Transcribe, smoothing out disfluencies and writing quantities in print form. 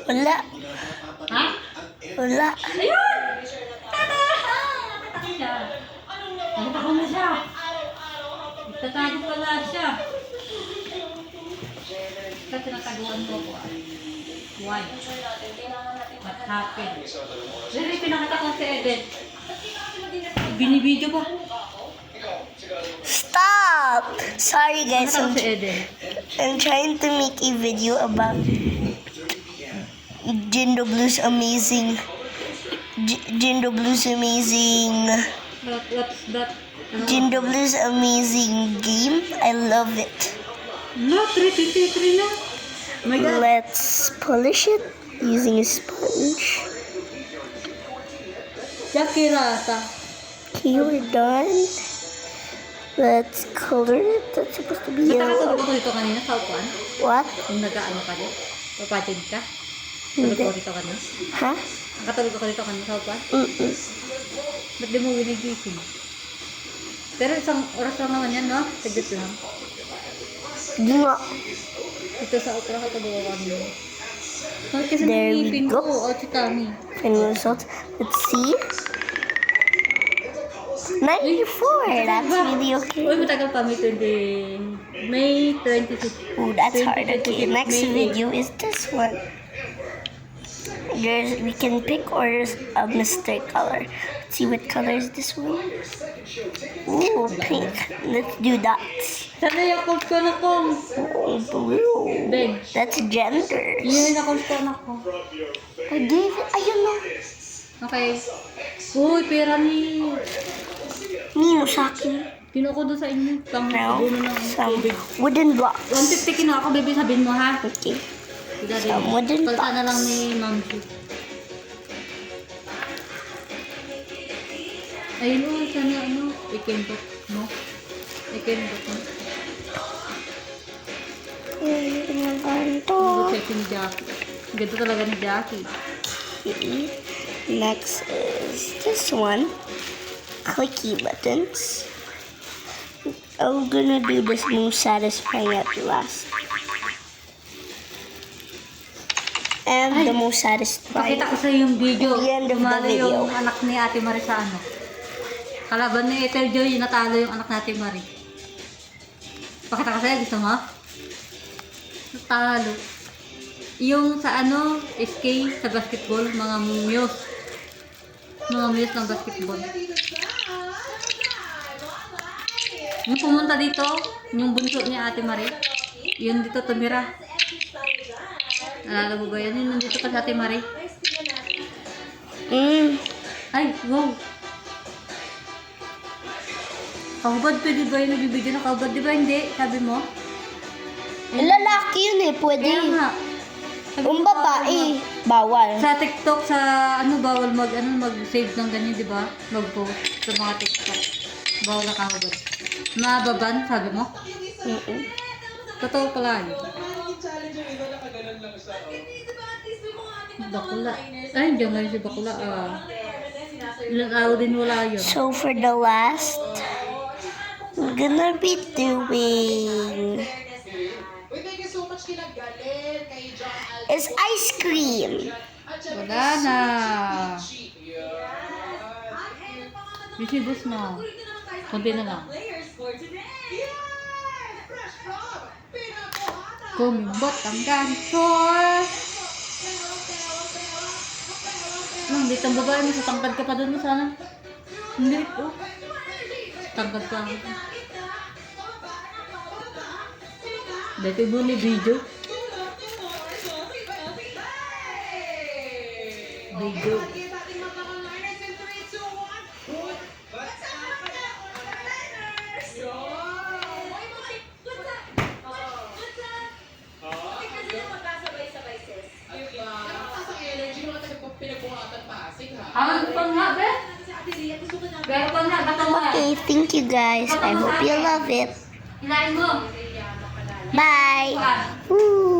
Wala. Ha? Wala. Ayun! Tada! Nakatakin siya. Nakatakin na siya. Nagtatago pala siya. Ito tinataguan mo ko. Why? What happened? Really, pinakita ko si Eden. Binibidyo ba? Stop! Sorry guys, Nakita ko si Eden. I'm trying to make a video about Jindo Blue's amazing What's that? Jindo Blue's amazing game. I love it. No, 3 na. Oh my God. Let's polish it using a sponge. Yakirata. Okay, we're done. Let's color it. That's supposed to be Nakakatulog yellow. ako dito kanina sa upuan. What? Yung nag-ano ka din. Papatid ka. Tulog Hindi. ako dito kanina. Ha? Nakatulog ako dito kanina sa upuan. Mm-mm. Ba't di mo winigising? Pero isang oras lang naman yan, no? Saglit lang. Di nga. Ito sa upuan katulog ako kanina. Bakit kasi There we nangipin go. ko? O, chitami. Final results. Let's see. 94. That's really Uy, okay. matagal pa. May 26. Ooh, that's hard. Okay, 20, next May video is this one. We can pick or a mystery color. Let's see what color is this one. Ooh, pink. Let's do dots. Sana yakot ko na ko. Oh, blue. Ben. That's gender. Yun, yakot ko na ko. I gave it. Ayun na. Okay. Uy, pera ni. Nino sa akin. Pino ko doon sa inyo. Pang Now, buno ng some tubig. wooden blocks. 150 kinuha ko, baby. Sabihin mo, ha? Okay. Sige, Some wooden palta na lang blocks. ni Ma'am Sue. Ayun, uy, sana ano, ikembot mo. Ikembot mo. Ang ganito. Check ni Jackie. Ganito talaga ni Jackie. Okay. Next is this one. Clicky buttons. I'm gonna do this most satisfying at last. And the most satisfying. Pakita ko sa yung video. The end of the Tumalo video. yung anak ni Ate Marie sa ano. Kalaban ni Ethel Joy, natalo yung anak ni Ate Marie. Pakita ko sa'yo, gusto mo? Natalo. Yung sa ano, SK sa basketball, mga muse. Mga muse ng basketball. Yung pumunta dito, yung bunso ni Ate Marie, yun dito tumira. Alala mo ba yan? Yun nandito pa sa Ate Marie. Ay, wow. Kahubad, pwede ba yung nagbibideo na kahubad? Di ba hindi? Sabi mo? Lalaki yun eh, pwede. Kaya nga. Sabi Kung mo, babae, bawal. sa TikTok, sa ano, bawal mag-save ng ganyan, di ba? Mag-post sa mga TikTok. Bawal na kahubad. Mababan, sabi mo? Mm-mm. Totoo pala yun. Bakula. Ay, hindi nga si bakula. Ilang araw din wala yun. So for the last, we're gonna be doing is ice cream. Wala na. Bisibus na. Kunti na lang. Kumimbot ang ganito. Hindi itong babae mo. Tangkad ka pa doon mo sana. Hindi ito. Tangkad ka ako. Dati mo ni video. Video. Ano pa nga, be? Pero pa nga, bato nga. Okay, thank you guys. I hope you love it. Hilain mo. Bye. Kuan. Woo.